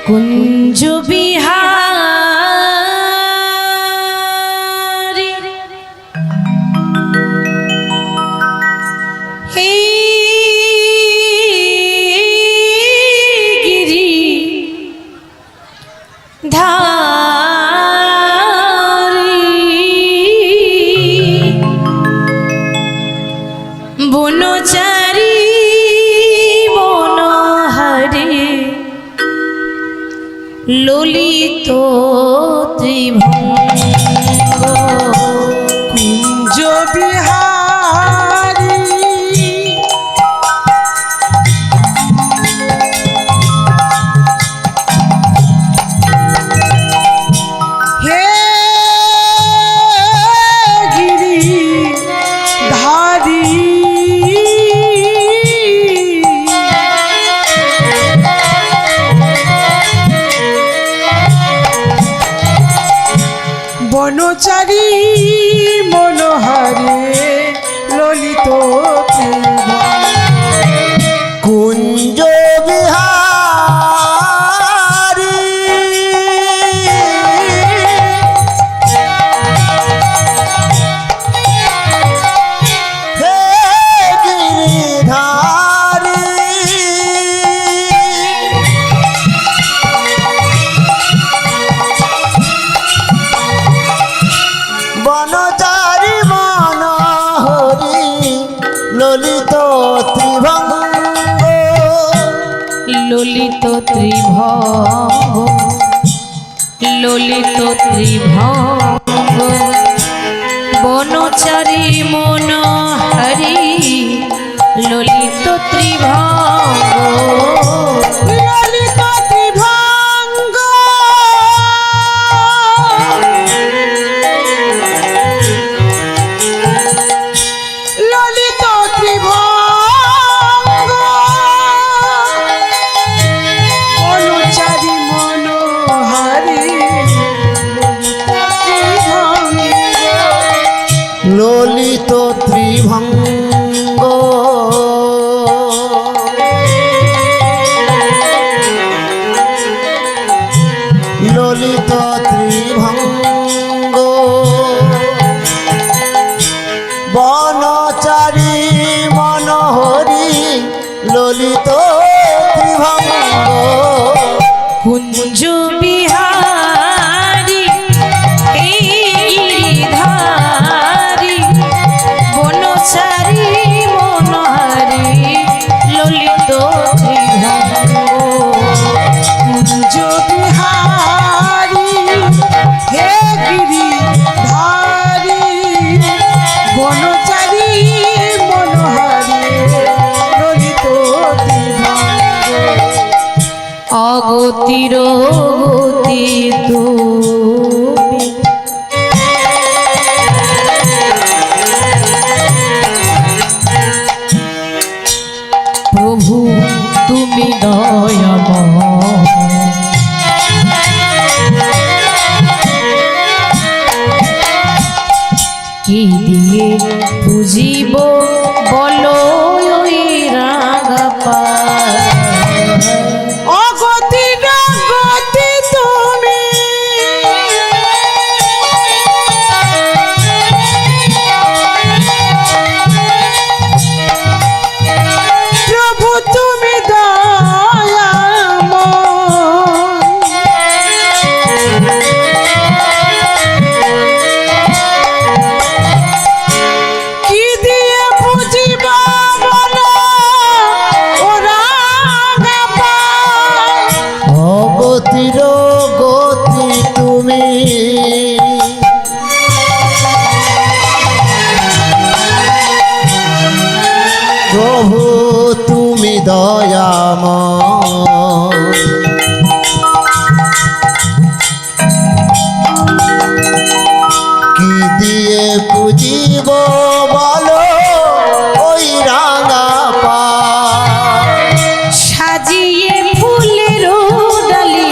কুঞ্জ বিহারী হে গিরি ধারী বনচারী বনহারী ললিত ত্রিভঙ্গ কুঞ্জ বিহারী হে গিরি ধারী বনচারী মনোহরে ললিত কুঞ্জ বিহারী হে গিরিধারী বনচারী মনোহরি ললিত ত্রিভঙ্গ ললিত ত্রিভঙ্গ ললিত ত্রিভঙ্গ বনচারী মনোহরি ললিত ত্রিভঙ্গ ললিত ত্রিভঙ্গ ললিত ত্রিভঙ্গ অনুচারী মনোহারী ললিত ত্রিভঙ্গ ললিত ত্রিভঙ্গ বনচারী মনোহরি ললিত ত্রিভঙ্গ কুঞ্জ বিহারী হে গিরিধারী বনচারী মনোহরি ললিত ত্রিভঙ্গ কুঞ্জ বিহারী হে গিরি ধারী বনচারী মনোহারী ললিত ত্রিভঙ্গ অগতির গতি তুমি প্রভু তুমি দয়াময় কি দিয়ে পুজিব বলো ওই রাঙা পায় অগতির গতি তুমি প্রভু তুমি কি দিয়ে বুঝিবা বলো ওরা অগতির গতি তুমি প্রভু তুমি দয়াময় কি দিয়ে পুজিব বলো ওই রাঙা পা সাজিয়ে ফুলের ডালি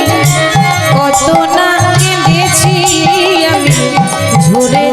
কত না কেঁদেছি আমি ঝরে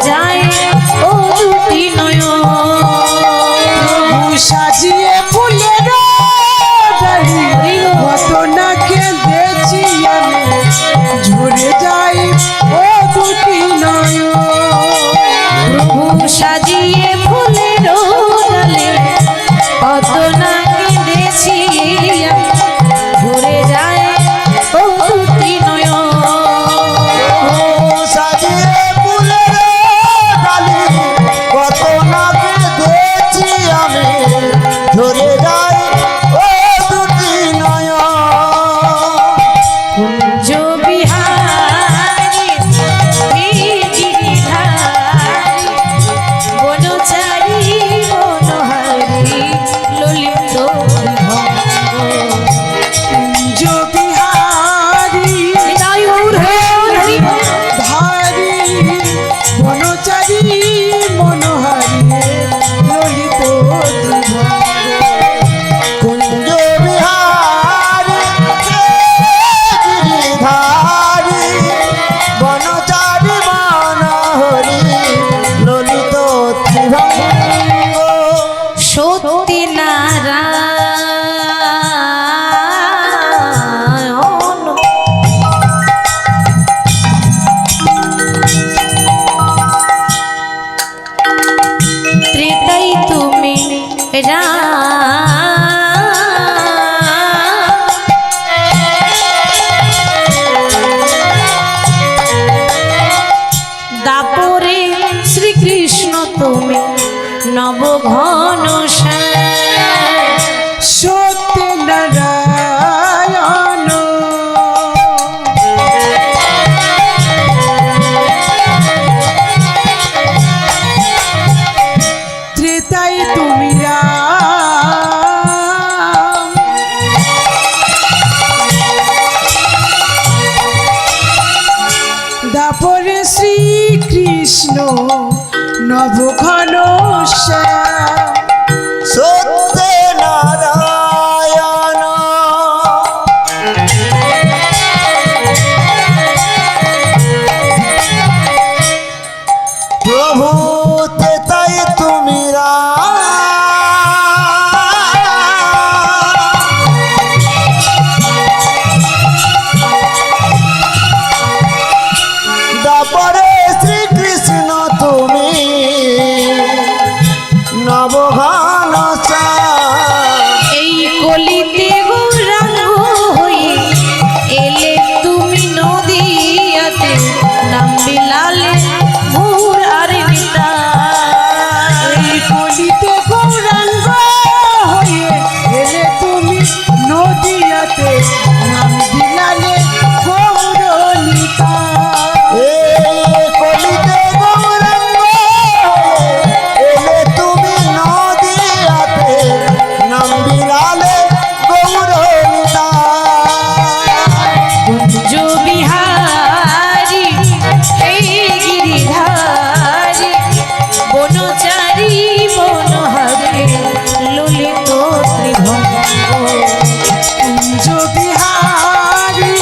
বনচারী মনোহারিয়ে ললিত ত্রিভঙ্গ কুঞ্জ বিহারী গিরিধারী বনচারী মনোহরি ললিত ত্রিভঙ্গ সত্যি নারায়ণ ত্রেতাই তুমি দাপরে শ্রীকৃষ্ণ তুমি নবঘন সত্য নারায়ণ ত্রেতাই তুমি রাম দাপরে শ্রীকৃষ্ণ নবঘন শ্যাম সত্য নারায়ণ প্রভু তাই তুমি দাপরে শ্রীকৃষ্ণ তুমি নবঘন এই কলিতে গৌরাঙ্গ হয়ে এলে তুমি নদিয়াতে নাম বিলালে ভোর আর নিতা এই কলিতে গৌরাঙ্গ হয়ে এলে তুমি নদিয়াতে নাম বিলালে গৌরলিতা কলিতে গৌরাঙ্গ এলে তুমি নদিয়াতে নাম বিলালে গৌরলিতা কুঞ্জ বিহারী হে গিরিধারী বনচারী মনোহরে ললিত ত্রিভঙ্গ কুঞ্জ বিহারী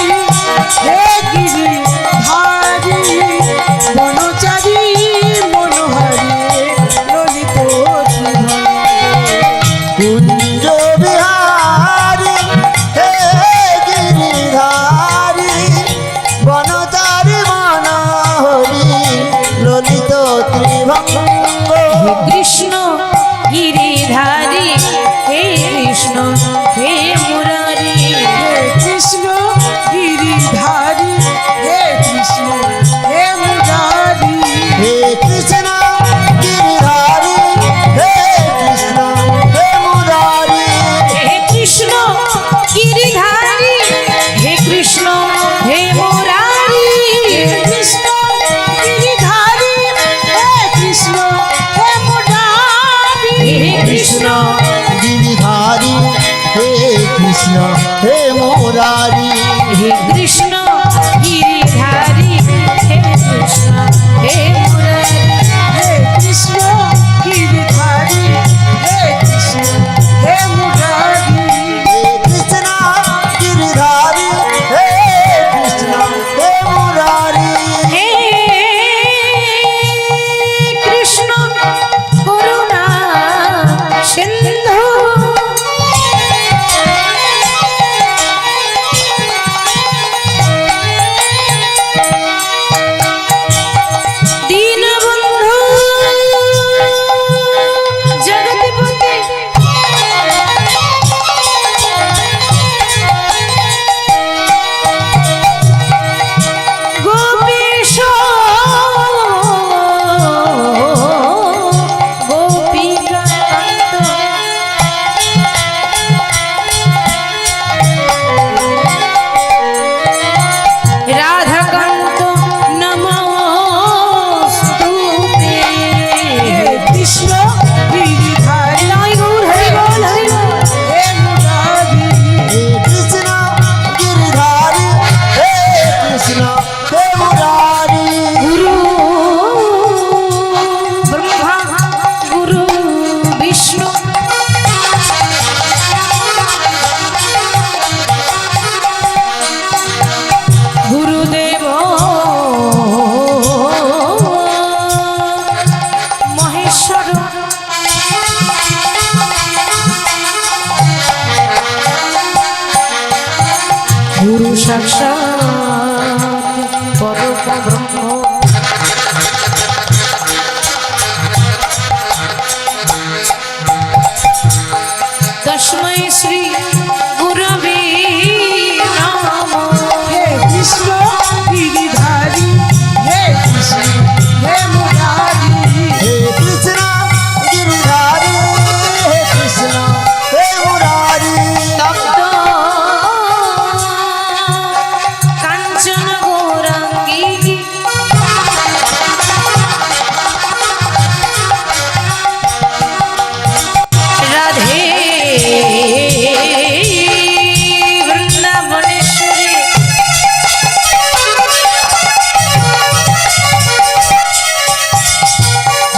হে গিরিধারী বনচারী মনোহারী ললিত ত্রিভঙ্গ কুঞ্জ বিহারী হে গিরিধারী বনচারী মনোহরি ললিত ত্রিভঙ্গ কৃষ্ণ গিরিধারী হে কৃষ্ণ হে মুরারি হে কৃষ্ণ গিরিধারী হে কৃষ্ণ হে মুরারি হে কৃষ্ণ গিরিধারী হে কৃষ্ণ হে মুরারি হে কৃষ্ণ গিরিধারী হে কৃষ্ণ হে মুরারি হে কৃষ্ণ গিরিধারী হে কৃষ্ণ হে মুরারি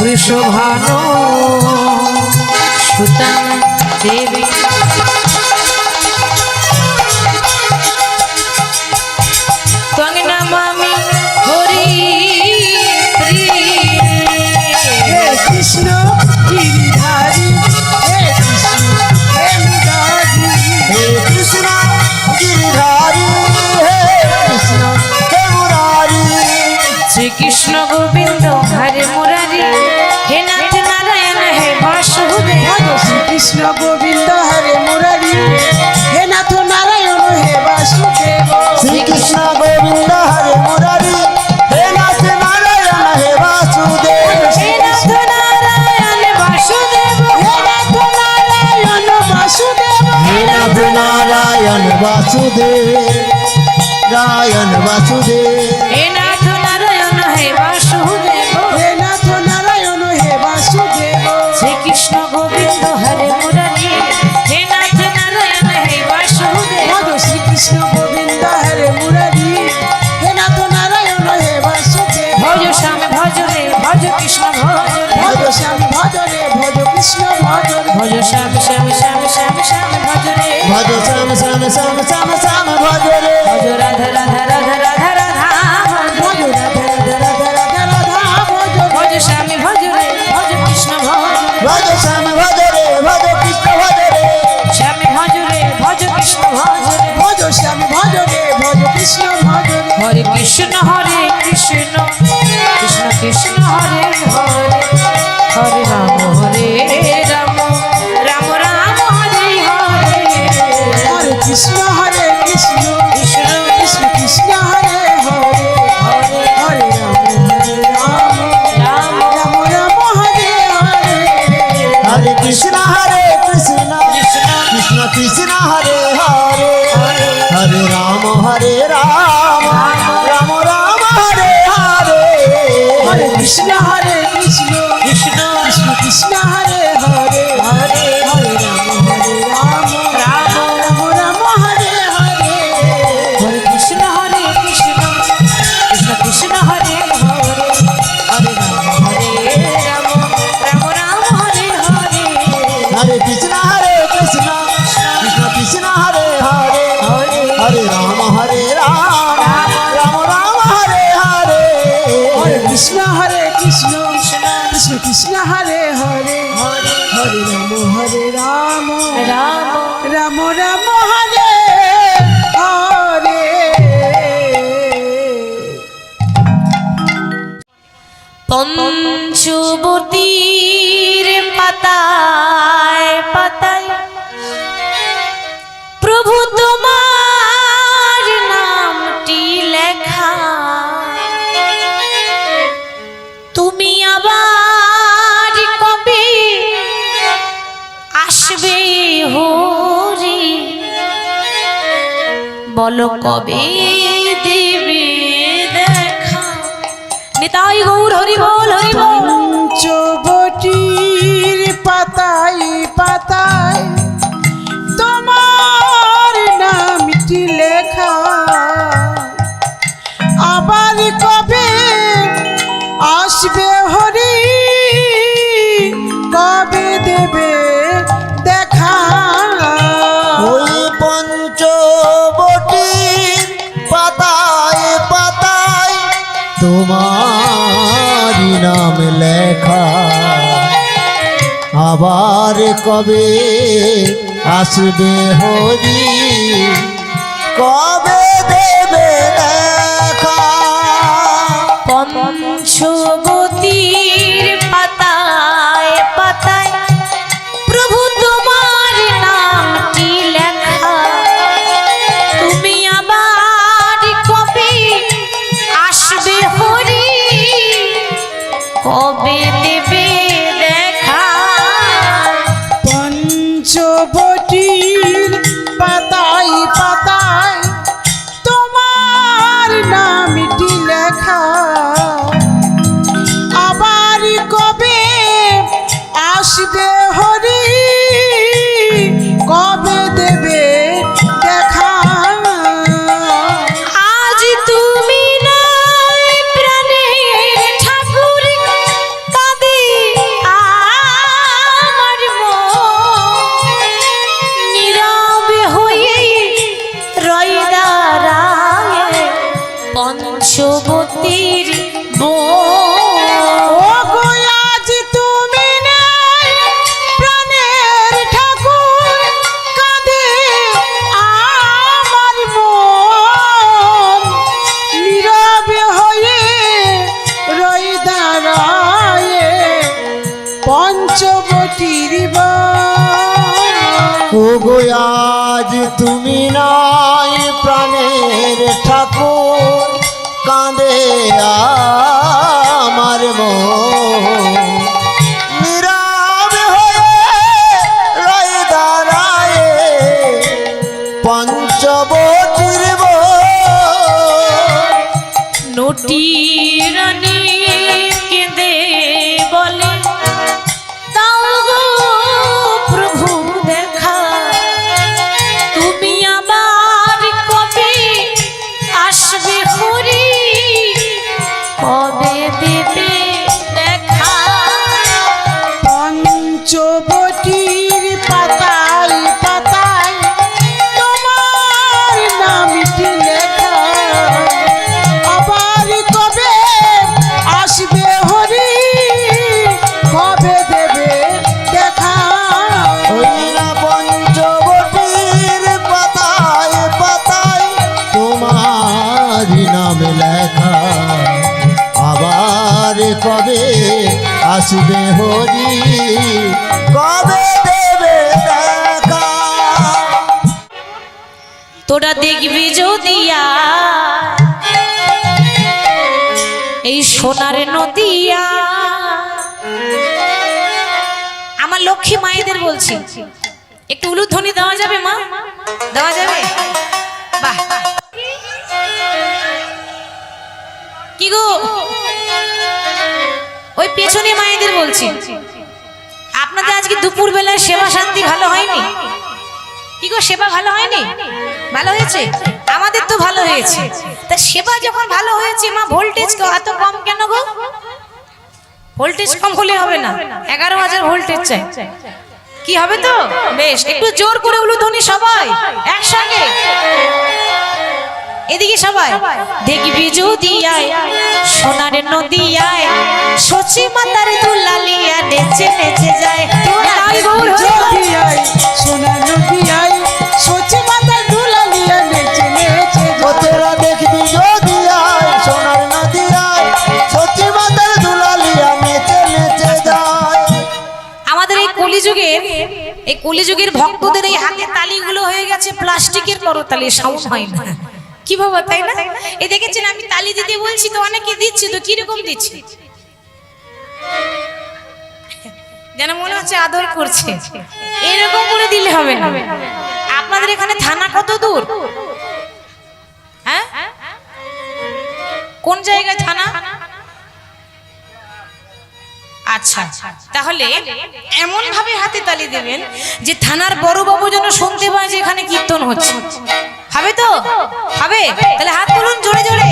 বৃষভানু সুতা দেবী ত্বং নমামি হরি হে কৃষ্ণ গিরিধারী হে কৃষ্ণ হে মুরারি হে কৃষ্ণ গিরিধারী হে কৃষ্ণ হে মুরারি শ্রীকৃষ্ণ গোবিন্দ হরে মুরারি হে নাথ নারায়ণ হে বাসুদেব ভজ শ্রীকৃষ্ণ গোবিন্দ হরে মুরারি হে নাথ নারায়ণ হে বাসুদেব শ্রীকৃষ্ণ গোবিন্দ হরে মুরারি হে নাথ নারায়ণ হে বাসুদেব হে নাথ নারায়ণ বাসুদেব হে নাথ নারায়ণ বাসুদেব হে নাথ নারায়ণ বাসুদেব রায়ণ বাসুদেব হে নাথ নারায়ণ হে বাসুদেব হে নাথ নারায়ণ হে বাসুদেব শ্রীকৃষ্ণ গোবিন্দ হরে মুরারি হে নাথ নারায়ণ হে বাসুদেব ভজ শ্রীকৃষ্ণ গোবিন্দ হরে মুরারি হে নাথ নারায়ণ হে বাসুদেব ভজ শ্যাম ভজ রে ভজ কৃষ্ণ ভজ রে ভজ শ্যাম ভজ রে ভজ কৃষ্ণ ভজ রে ভজ শ্যাম শ্যাম শ্যাম শ্যাম শ্যাম ভজ রে ভজ শ্যাম শ্যাম শ্যাম শ্যাম শ্যাম ভজ রে ভজ রাধা রাধা রাধা রাধা রাধা ভজ ভজ রাধা রাধা রাধা রাধা রাধা ভজ ভজ স্বামী ভজ রে ভজ কৃষ্ণ ভজ রে ভজ শ্যাম ভজ রে ভজ কৃষ্ণ ভজ রে স্বামী ভজ রে ভজ কৃষ্ণ ভজ রে ভজ শ্যাম ভজ রে ভজ কৃষ্ণ ভজ রে হরে কৃষ্ণ হরে কৃষ্ণ কৃষ্ণ কৃষ্ণ হরে হরে হরে রাম রাম রাম রাম হরে হরে হরে কৃষ্ণ হরে কৃষ্ণ কৃষ্ণ কৃষ্ণ কৃষ্ণ হরে হরে হরে হরে রাম রাম রাম রাম হরে হরে হরে কৃষ্ণ কৃষ্ণ কৃষ্ণ কৃষ্ণ হরে হরে হরে রাম রাম রাম রাম হরে হরে হরে কৃষ্ণ হরে কৃষ্ণ কৃষ্ণ কৃষ্ণ কৃষ্ণ হরে হরে হরে হরে রাম রাম রাম রাম হরে হরে হরে কৃষ্ণ কৃষ্ণ কৃষ্ণ হরে হরে হরে রাম রাম রাম রাম হরে হরে হরে কৃষ্ণ কৃষ্ণ কৃষ্ণ কৃষ্ণ হরে হরে হরে রাম রাম রাম রাম হরে হরে হরে কৃষ্ণ হরে কৃষ্ণ কৃষ্ণ কৃষ্ণ হরে হরে হরে রাম রাম রাম রাম হরে হরে পঞ্চবতীর পাতায় পাতায় প্রভু তোমার নামটি লেখা তুমি আবার কবে আসবে হরি বলো কবে দেবে দেখা নিতাই গৌর হরি বল হরি বল পঞ্চবটির পাতায় পাতায় তোমার নামটি লেখা আবার কবে আসবে হরি কবে দেবে দেখা ওই পঞ্চবটির পাতায় পাতায় তোমার নাম লেখা আবার কবে আসবে হরি কবে দেবে দেখা পঞ্চবতীর পাতায় পাতায় প্রভু তোমার নামটি লেখা তুমি আবার কবে আসবে হরি কবে দেবে দেখা পঞ্চবটির পাতায় পাতায় তোমার নামটি লেখা আবার কবে আসবে হরি কবে দেবে দেখা আজ তুমি নাই প্রাণের ঠাকুর কাঁদে বটির ও গো আজ তুমি নাই প্রাণের ঠাকুর, কাঁদে আমার মন। নীরব হয়ে রয় দাঁড়ায়ে পঞ্চবটির নটি রানী কেঁদে বলে দাও গো প্রভু দেখা, তুমি আবার কবে আসবে হরি, কবে দেবে দেখা। পঞ্চবটির পাতায় পাতায় তোমার নামটি লেখা, আবার কবে আসবে হরি, কবে দেবে দেখা। ওই না পঞ্চবটির পাতায় পাতায় তোমার নাম লেখা, আবার কবে আসবে হরি, কবে দেবে দেখা। তোরা দেখবি যদিয়া এই সোনার নদিয়া, আমার লক্ষ্মী মায়েদের বলছি একটু উলুধ্বনি দেওয়া যাবে মা, দেওয়া যাবে? বাহ, কি গো ওই পেছনে মায়েদের বলছি, আপনাদের আজকে দুপুর বেলায় সেবা শান্তি ভালো হয়নি? কি গো সেবা ভালো হয়নি? ভালো হয়েছে? আমাদের তো ভালো হয়েছে। তা সেবা যখন ভালো হয়েছে মা, ভোল্টেজ এত কম কেন গো? ভোল্টেজ কম হলে হবে না, 11,000 ভোল্টেজ চাই। কি হবে তো? বেশ, একটু জোর করে উলুধ্বনি সবাই একসঙ্গে। এদিকে সবাই দেখবি যদি আয় সোনার নদিয়ায়, সচি মাতার দুলালিয়া নেচে নেচে যায়। সোনার নদিয়ায় সচি মাতার দুলালিয়া নেচে নেচে যায়। তোরা দেখবি যদি আয় সোনার নদিয়ায়, সচি মাতার দুলালিয়া নেচে নেচে যায়। আমাদের এই কলিযুগের ভক্তদের এই হাতে তালিগুলো হয়ে গেছে প্লাস্টিকের করতালি, সাউন্ড হয় না। কি বাবা, তাই না? এই দেখেছেন আমি তালি দিতে বলছি তো অনেকে দিচ্ছে, তো কিরকম দিচ্ছে যেন মনে হচ্ছে আদর করছে। এরকম করে দিলে হবে না। আপনাদের এখানে থানা কত দূর? হ্যাঁ, কোন জায়গায় থানা? আচ্ছা, তাহলে এমন ভাবে হাতে তালি দেবেন যে থানার বড় বাবু যেন শুনতে পায় যে এখানে কীর্তন হচ্ছে। হবে তো? হবে? তাহলে হাত তুলুন জোরে জোরে।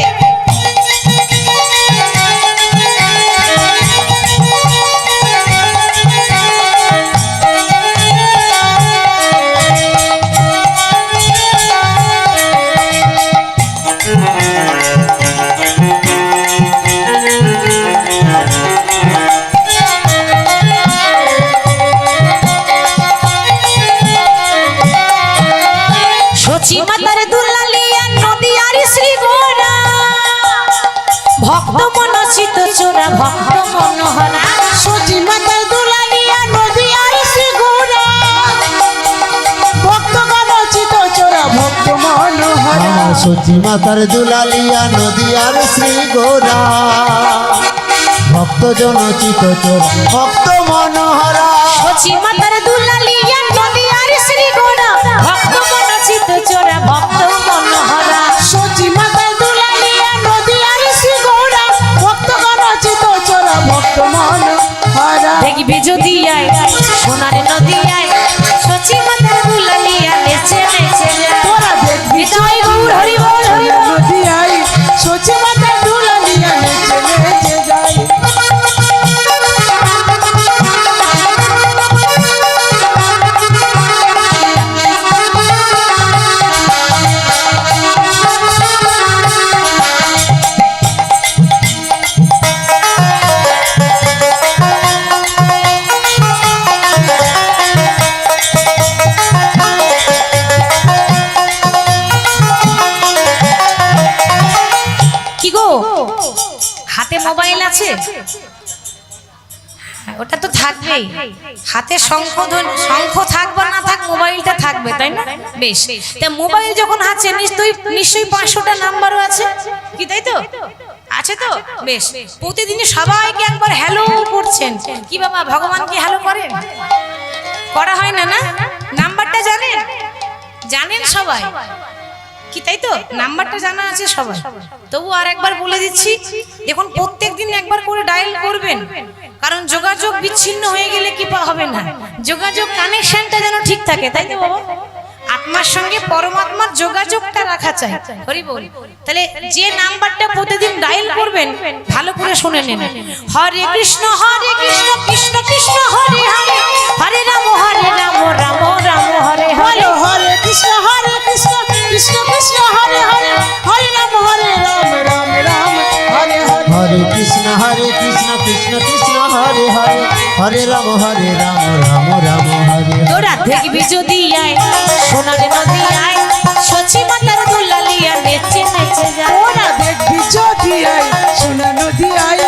সচি মাতার দুলালিয়া নদিয়ার শ্রী গোরা, ভক্ত মনচিত চোরা ভক্ত মনোহরা। সচি মাতার দুলালিয়া নদিয়ার শ্রী গোরা, ভক্ত মনচিত চোরা ভক্ত মনোহরা। সচি মাতার দুলালিয়া নদিয়ার শ্রী গোরা, ভক্ত জনচিত চোর ভক্ত মনোহরা। সচি মাতার দুলালিয়া নদিয়ার শ্রী গোরা, ভক্ত মনচিত চোরা ভক্ত মনোহরা। সচি মাতার দুলালিয়া নদিয়ার শ্রী গোরা, ভক্ত মনচিত চোরা ভক্ত মনোহরা। দেখবি যদি আয় সোনার নদিয়ায়, সচি মাতার দুলালিয়া নেচে নেচে যায়। তোরা দেখবি জয় গৌর হরি বল হরি বল। নদিয়ায় সচি মাতার দুলালিয়া নেচে নেচে যায়। হাতে মোবাইল আছে? ওটা তো থাকবেই, হাতে শঙ্খ থাক বা না থাক, মোবাইলটা থাকবে, তাই না? বেশ, তা মোবাইল যখন আছে নিশ্চয়ই 500টা নাম্বারও আছে, কি তাই তো? আছে তো? বেশ, প্রতিদিন সবাইকে একবার হ্যালো করছেন। কি বাবা, ভগবানকে হ্যালো করেন? করা হয় না? না, নাম্বারটা জানেন সবাই, কি তাই তো? নাম্বারটা জানা আছে সবাই। তবু আর একবার বলে দিচ্ছি, দেখুন প্রত্যেকদিন একবার করে ডায়াল করবেন, কারণ যোগাযোগ বিচ্ছিন্ন হয়ে গেলে কি হবে না, যোগাযোগ কানেকশনটা যেন ঠিক থাকে, তাই তো বাবা? আত্মার সঙ্গে পরমাত্মার যোগাযোগটা রাখা চাই। হরি বল। তাহলে যে নাম্বারটা প্রতিদিন ডায়াল করবেন ভালো করে শুনে নিন। হরে কৃষ্ণ কৃষ্ণ কৃষ্ণ হরে হরে, হরে রাম রাম রাম হরে হরে। বলো হরে কৃষ্ণ কৃষ্ণ কৃষ্ণ হরে হরে, হরে রাম রাম রাম হরে হরে। হরে কৃষ্ণ কৃষ্ণ কৃষ্ণ হরে হরে, হরে রাম রাম রাম হরে হরে। তোরা দেখবি যদি আয় সোনার নদী আয়, সচি মাতার দুলালিয়া নেচে নেচে যায়। ওরা দেখবি যদি আয় সোনা নদী আয়,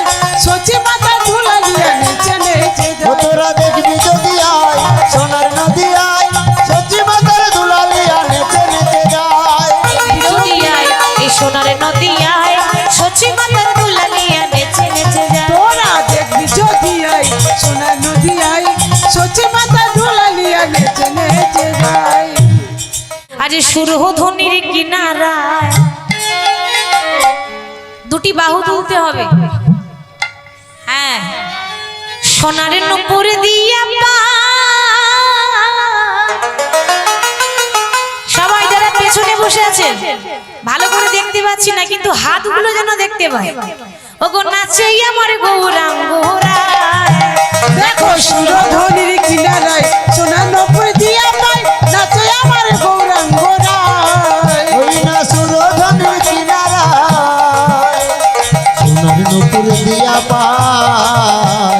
সচি মাতা ধুলালিয়া নেচে নেচে ও যায়। তোরা দেখবি যদি আয় সোনার নদী আয়, সচি মাতার দুলালিয়া নেচে নেচে যায়। যদি আয় এই সোনার নদী আয়, সচি মাতার দুলালিয়া নেচে নেচে যায়। তোরা দেখবি যদি আয় সোনা নদী আয়, সচি মাতা ধুলালিয়া নেচে নেচে যায়। আজ সুরধনির কিনারায় দুটি বাহু তুলতে হবে। হ্যাঁ, সোনার নূপুর দিয়া সবাই যারা পেছনে বসে আছেন ভালো করে দেখতে পাচ্ছি না, কিন্তু হাতগুলো যেন দেখতে পাই। ওগো নাচে আমার গৌরাঙ্গ দেখো সুরধনির কিনারায় সোনা নপুর দিয়া পায়, নাচে আমার গৌরাঙ্গ রায়। ওই না সুরধনের কিনারায় সোনার নূপুর দিয়া পায়,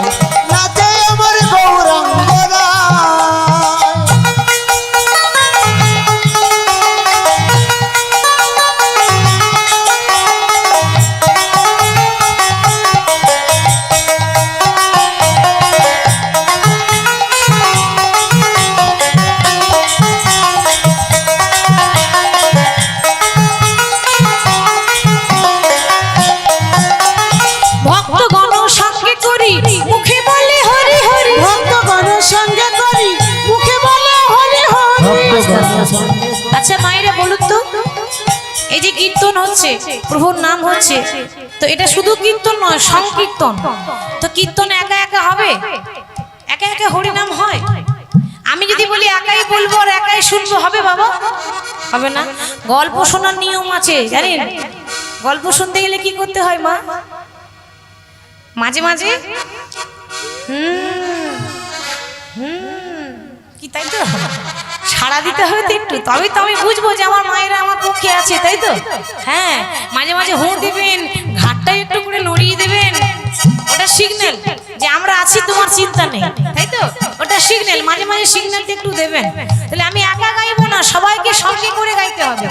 নাচে আমার গৌরাঙ্গ রায়। ভক্তগণ সঙ্গে করি মুখে বলে হরি হরি। ভক্তগণ সঙ্গে করি মুখে বলে হরি হরি। ভক্তগণ সঙ্গে আচ্ছা মায়েরা বলুন তো, এই যে কীর্তন হচ্ছে, প্রভুর নাম হচ্ছে, তো এটা শুধু কীর্তন নয়, সংকীর্তন। তো কীর্তন একা একা হবে? একা একা হরিনাম হয়? আমি যদি বলি একাই বলবো আর একাই শুনবো, হবে বাবা? হবে না। গল্প শোনার নিয়ম আছে জানেন? গল্প শুনতে গেলে কি করতে হয় মা? মাঝে মাঝে কি তাই তো সাড়া দিতে হবে তো একটু, তবে তো আমি বুঝবো যে আমার মায়েরা আমার পক্ষে আছে, তাই তো? হ্যাঁ, মাঝে মাঝে হুঁ দিবেন, ঘাটটা একটু করে নড়িয়ে দেবেন, ওটা সিগন্যাল যে আমরা আছি, তোমার চিন্তা নেই, তাই তো? ওটা সিগন্যাল, মাঝে মাঝে সিগন্যালটা একটু দেবেন। তাহলে আমি একা গাইবো না, সবাইকে সঙ্গে করে গাইতে হবে।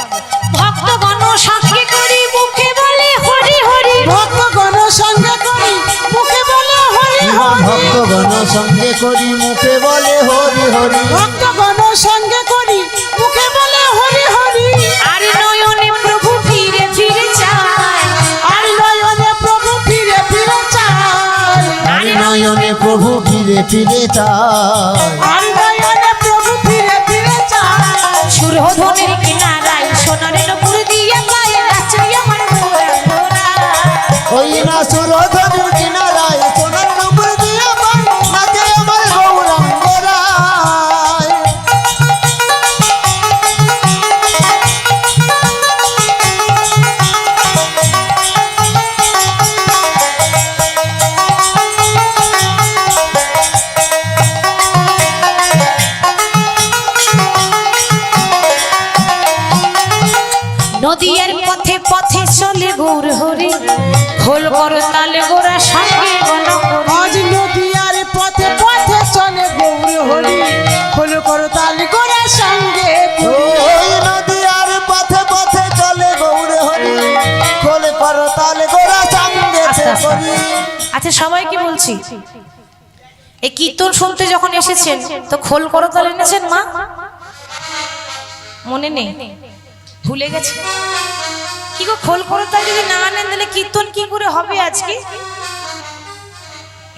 ভক্তগণ সঙ্গে করি মুখে বলে হরি হরি। ভক্তগণ সঙ্গে করি মুখে বলে হরি হরি। ভক্তগণ সঙ্গে করি মুখে বলে হরি হরি। ভক্তগণ সঙ্গে করি মুখে বলে হরি হরি। আর নয়নে প্রভু ফিরে ফিরে চায়, আর নয়নে প্রভু ফিরে ফিরে চায়। আর নয়নে প্রভু ফিরে ফিরে চায়। আর নয়নে প্রভু ফিরে ফিরে চায়। সুরধনের কিনারায় সোনার নূপুর দিয়া পায়, নাচে আমার গৌরাঙ্গ রায়। ওই না সুরধনের কিনারায় সোনার নূপুর দিয়া পায়, নাচে আমার গৌরাঙ্গ রায়। নদীর পথে পথে চলে গৌর হরি, খোল করো তালে গোরা সঙ্গে গণ করি। আজ নদীয়ার পথে পথে চলে গৌর হরি, খোল করো তালি করে সঙ্গে ওই নদীর পথে পথে চলে গৌর হরি, খোলে করো তালে গোরা সঙ্গে করি। আচ্ছা সবাইকে বলছি, এই কীর্তন শুনতে যখন এসেছেন তো খোল করতাল এনেছেন মা? মনে নেই, ভুলে গেছে? কি গো, খোল করতাল যদি না আনেন তাহলে কীর্তন কি করে হবে আজকে?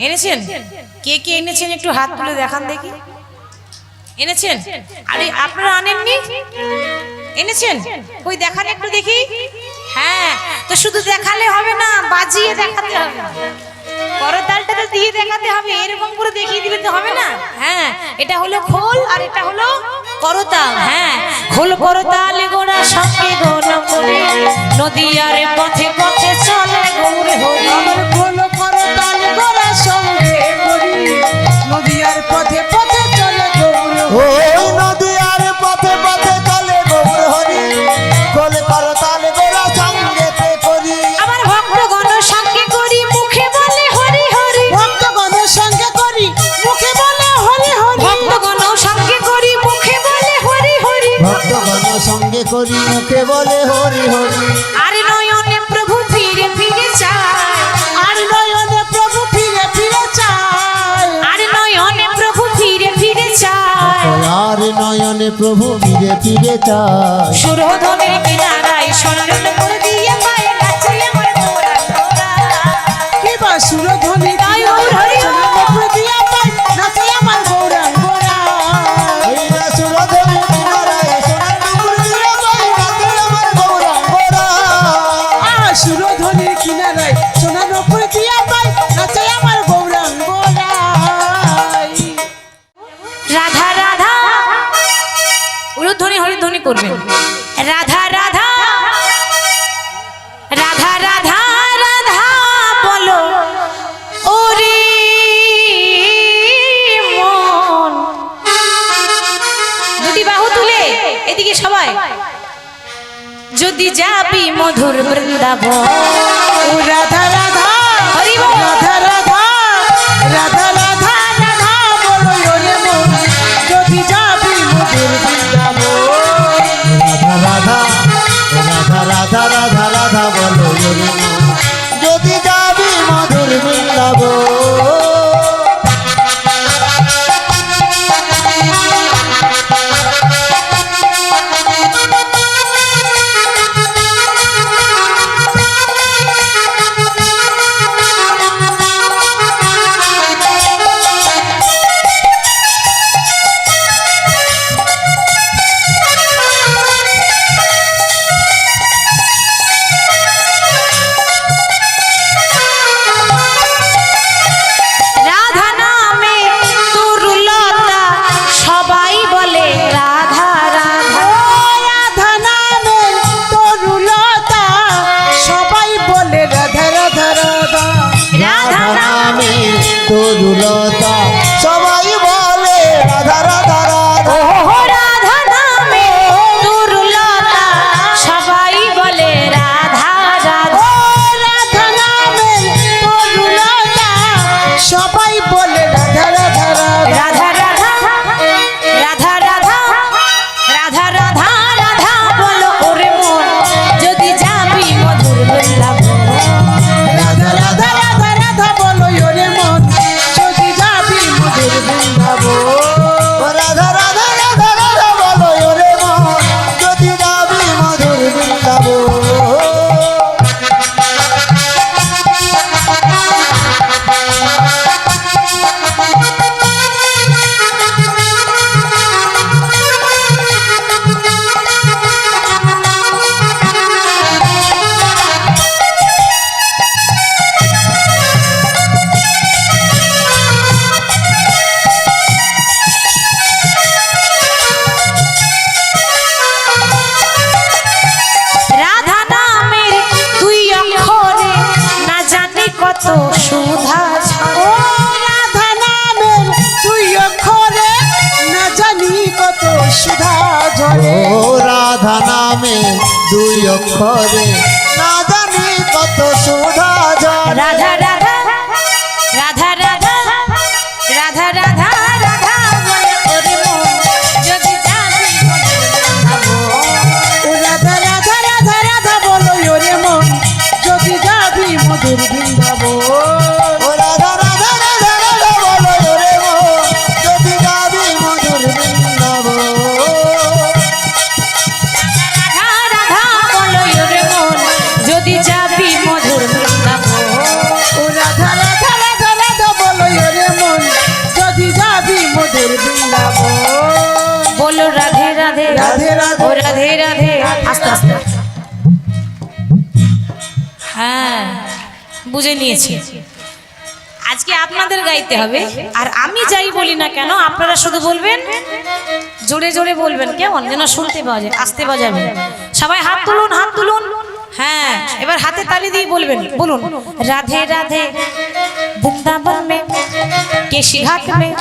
এনেছেন? কে কে এনেছেন একটু হাত তুলে দেখান দেখি। এনেছেন? আরে আপনারা আনেননি? এনেছেন? ওই দেখান একটু দেখি। হ্যাঁ, তো শুধু দেখালে হবে না, বাজিয়ে দেখাতে হবে। করতালটা তো দিয়ে দেখাতে হবে, এরকম করে দেখিয়ে দিলে তো হবে না। হ্যাঁ, এটা হলো খোল আর এটা হলো করতাল। হ্যাঁ, খোল করতাল গোড়া সঙ্গে গণ করে নদীয়ার পথে পথে চলে গৌর হরি। আমার খোল করতাল গোড়া সঙ্গে করি নদীয়ার পথে পথে চলে গৌর হরি। ওই নদীয়ার পথে পথে চলে গৌর হরি, খোল করতাল গোরা সঙ্গেতে করি। আমার ভক্তগণ সঙ্গে করি মুখে বলে হরি হরি। ভক্তগণ সঙ্গে করি মুখে বলে হরি হরি। ভক্তগণ সঙ্গে করি মুখে বলে হরি হরি। ভক্তগণ সঙ্গে করি মুখে বলে হরি হরি। আর নয়নে প্রভু ফিরে ফিরে চায়। আর নয়নে প্রভু ফিরে ফিরে চায়। আর নয়নে প্রভু ফিরে ফিরে চায়। আর নয়নে প্রভু ফিরে ফিরে চায়। সুরধনের কিনারায় স্মরণ করে দিয়ে পায় নাচে আমার গোরা গোরা। কি বা সুরধ্বনি তাই ওর হরি হরি। দিয়া পাই নাচে আমার গৌরাঙ্গরা। এই না সুরধনী কিনারায় সোনার ডুবুর দিয়ে পাই নাচে আমার গৌরাঙ্গরা। সুরধ্বনির কিনারায় সোনার নপুর দিয়া পাই নাচে আমার গৌরাঙ্গরা। রাধা রাধা, উলুধ্বনি হরিধ্বনি করবেন। রাধা রাধা রাধা রাধা রাধা বলো ওরে মন। দুটি বাহু তুলে এদিকে সবাই। যদি যাবি মধুর বৃন্দাবন। ও রাধা রাধা হরি বল। রাধা রাধা রাধা রাধা রাধা বলো ওরে মন, যদি যাবি মধুর বৃন্দাবন। রাধা রাধা রাধা রাধা রাধা বলো ওরে মন, যদি যাবি মধুর বৃন্দাবন। রাধা নামে তরুলতা সবাই বলে রাধা রাধা। রাধা নামে তরুলতা সবাই বলে রাধা রাধা রাধা। রাধা নামে তরুলতা সবাই বলে রাধা রাধা রাধা। ওহো রাধা নামে তরুলতা সবাই বলে রাধা রাধা। ও রাধা নামে তরুলতা সবাই বলে রাধা রাধা রাধা। রাধা রাধা রাধা রাধা রাধা রাধা রাধা বলো ওরে মন, যদি যাবি মধুর বৃন্দাবন। রাধা রাধা রাধা রাধা বলো ওরে মন, যদি যাবি মধুর বৃন্দাবন। ও রাধা রাধা রাধা রাধা বলো ওরে মন, যদি যাবি মধুর বৃন্দাবন। রাধা নামের দুই অক্ষরে না জানি কত সুধা ও ঝরে। রাধা নামের তুই অক্ষরে না জানি কত সুধা ঝরে। ও রাধা নামে দুই অক্ষরে না জানি কত সুধা ঝরে। রাধা রাধা রাধা রাধা রাধা রাধা রাধা বলে ওরে মন, যদি যাবি মধুর বৃন্দাবন। ও রাধা রাধা রাধা রাধা বলো ওরে মন, যদি যাবি মধুর বৃন্দাবন। ও রাধা রাধা রাধা রাধা বলো ওরে রাধে রাধে। আস্তে আস্তে, হ্যাঁ বুঝে নিয়েছি। আজকে আপনাদের গাইতে হবে, আর আমি যাই বলি না কেন আপনারা শুধু বলবেন, জোরে জোরে বলবেন, কেমন যেন শুনতে পাওয়া যায়। আস্তে বাজাবেন, সবাই হাত তুলুন, হাত তুলুন। হ্যাঁ, এবার হাতে তালি দিয়ে বলবেন, বলুন রাধে রাধে বৃন্দাবন में केशी घाट में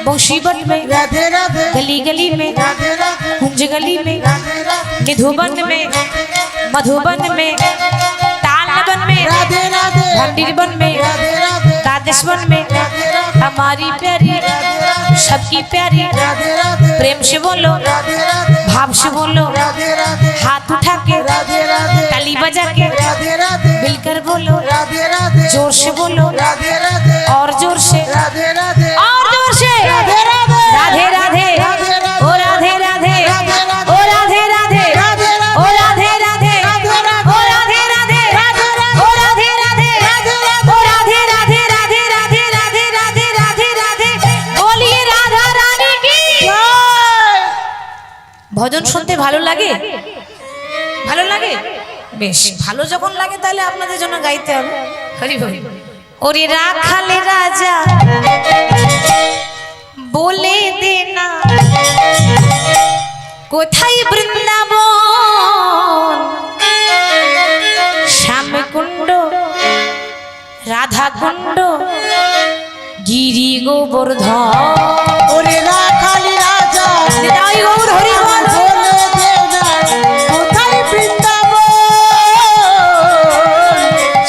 बंशीबट में রাধে রাধে गली गली में রাধে রাধে कुंज गली में রাধে রাধে निधुबन में मधुबन में तालबन में রাধে राधे भंडीरबन में राधे राधे कादेशवन में राधे राधे हमारी प्यारी सबकी प्यारी राधे राधे प्रेम से बोलो, राधे राधे भाव से बोलो, राधे राधे हाथ उठा के राधे राधे ताली बजा के राधे राधे मिलकर बोलो, राधे राधे जोर से बोलो, राधे राधे और जोर से, राधे राधे और जोर से राधे राधे राधे राधे राधे राधे ओ राधे राधे राधे राधे ओ राधे राधे राधे राधे ओ राधे राधे ओ राधे राधे ओ राधे राधे ओ राधे राधे राधे राधे राधे राधे राधे राधे बोलिए राधा रानी की। ভজন শুনতে ভালো লাগে? ভালো লাগে? বেশ, ভালো যখন লাগে তাহলে আপনাদের জন্য গাইতে হবে। হরি হরি। ওরে রাখালে রাজা বলে দে না কোথায় বৃন্দাবন, শ্যামকুণ্ড রাধা কুণ্ড গিরি গোবর্ধন। ওরে রাখালি রাজা নিতাই গৌর হরি বল। বলে দে না কোথায় বৃন্দাবন,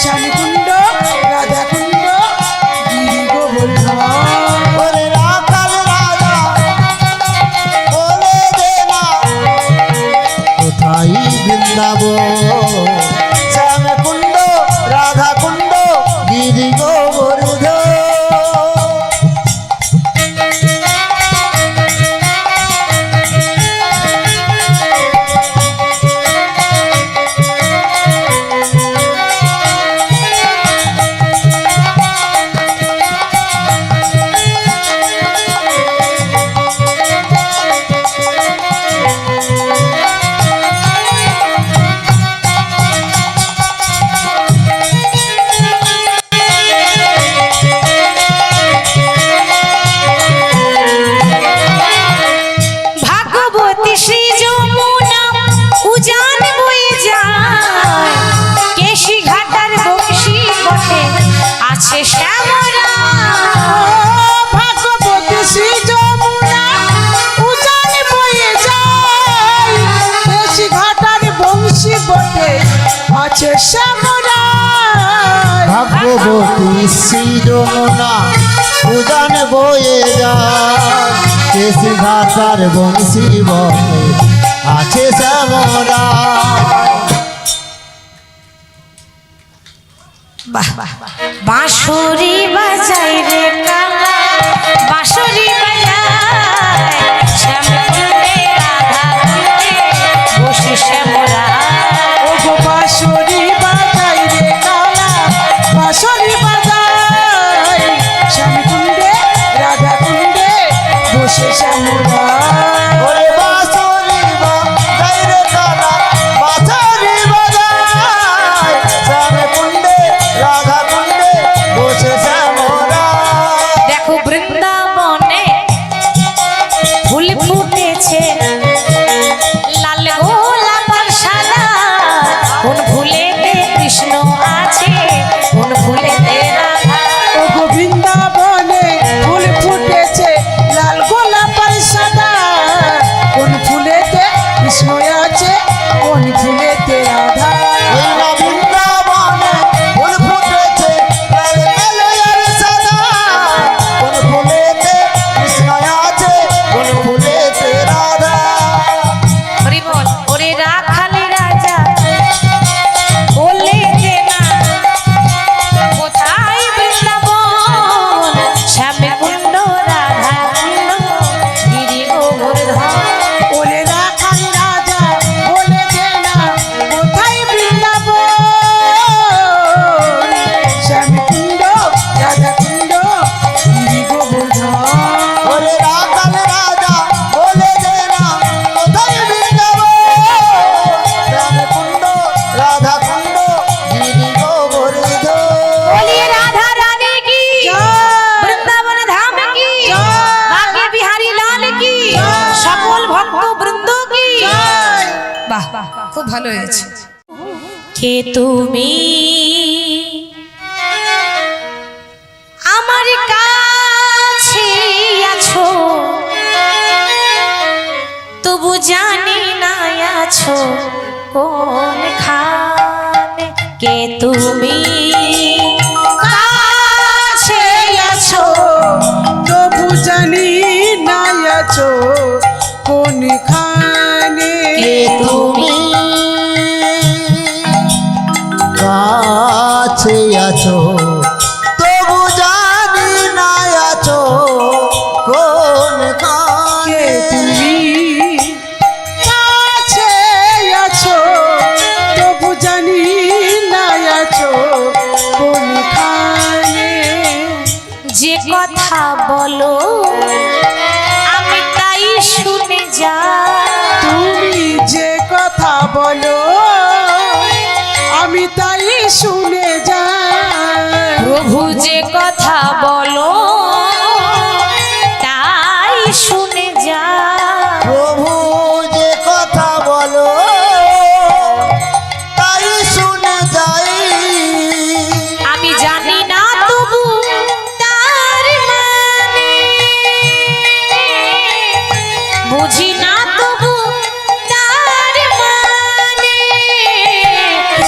শ্যামকুণ্ড রাধাকুণ্ড গিরি গোবর্ধন। ওরে রাখাল রাজা বলে দে না কোথায় বৃন্দাবন, শ্যামকুণ্ড রাধাকুণ্ড গিরি গোবর্ধন। ভাগবতী শ্রী যমুনা উজান বয়ে যায়, কেশি ঘাটার বংশী বটে আছে শ্যামরা। ভাগবতী শ্রী যমুনা উজান বয়ে যায়, বেশি ঘাটার বংশী বটে আছে শ্যামরায়। ভাগ্যবতী শ্রী যমুনা উজান বয়ে যায়, কেশি ঘাটার বংশী বটে আছে শ্যামরা। বাহ, বাঁশুরি বাজাই রে কালা, বাঁশুরি বাজায় শ্যামকুণ্ডে রাধা কুণ্ডে বসে শ্যামরা। ও গো বাঁশরি বাজাই রে কালা, বাঁশরি বাজাই শ্যামকুণ্ডে রাধাকুণ্ডে বসে শ্যামরা। ওরে বাঁশরি বাজাই রে কালা, বাঁশরি বাজায় শ্যামকুণ্ডে রাধাকুণ্ডে বসে শ্যামরা। দেখো বৃন্দাবনে ফুল ফুটেছে, লাল গোলাপ আর সাদা, কোন ফুলেতে কৃষ্ণ আছে, কোন ফুলেতে রাধা। ও গো বৃন্দাবনে ফুল ফুটেছে, লাল গোলাপ আর সাদা, ভালো হয়েছে। কে তুমি আমার কাছে আছো, তবু জানি না আছো কোনখানে। কে তুমি কাছে আছো, তবু জানি না আছো কোনখানে। কে তুমি কাছে আছো, তবু জানি না আছো কোনখানে। কে তুমি কাছে আছো, তবু জানি না আছো কোনখানে। যে কথা বলো আমি তাই শুনে যা, তুমি যে কথা বলো আমি তাই শুনে যাই। প্রভু যে কথা বলো তাই শুনে যা। প্রভু যে কথা বলো তাই শুনে যাই। আমি জানি না তবু তার মানে, বুঝি না তবু তার মানে।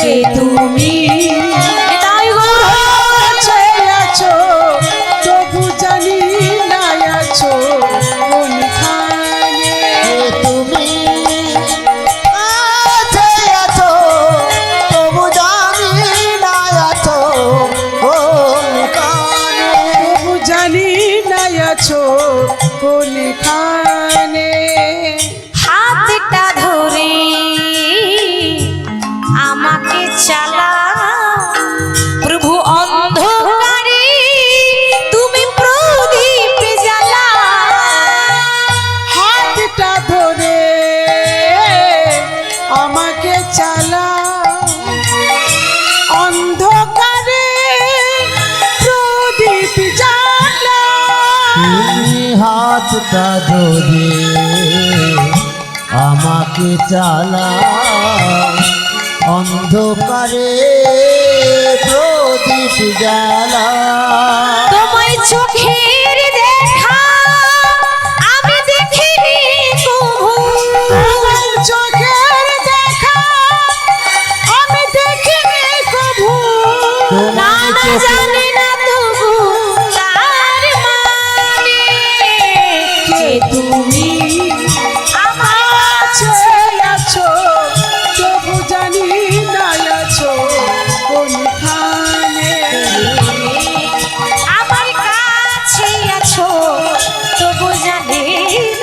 কে তুমি তাই গৌর কাছে আছো, তবু জানি না আছো কোনখানে। কে তুমি কাছে আছো, তবু জানি না আছো কোনখানে। তবু জানি না আছো কোনখানে। হাতটা ধরে আমাকে চালা প্রভু, অন্ধকারে তুমি প্রদীপ জ্বালা। হাতটা ধরে আমাকে চালা, অন্ধকারে প্রদীপ জ্বালা। তুমি হাতটা ধরে আমাকে চালা, অন্ধকারে প্রদীপ জ্বালা। তোমায় চোখের দেখা আমি দেখিনি কভু, আমার চোখের দেখা আমি দেখিনি কভু। না না জানি না তবু তার মানে। কে তুমি আমার কাছে আছো, তবু জানি না আছো কোনখানে। আমার কাছে আছো, তবু জানি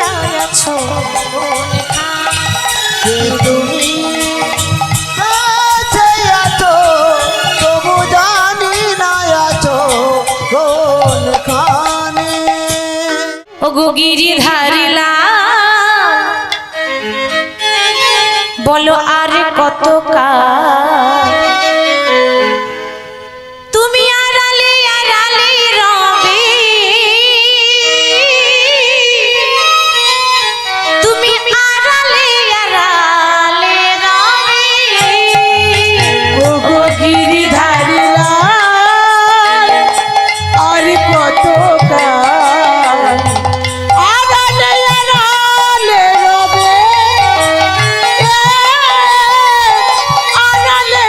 না আছো কোনখানে। কে তুমি কাছে আছো, তবু জানি না আছো কোনখানে। ওগো গিরিধারী লাল, বলো আর কত কাল তুমি আড়ালে আড়ালে রবে, তুমি আড়ালে আড়ালে রবে। ওগো গিরিধারী লাল, আর কত কাল আড়ালে আড়ালে রবে, আড়ালে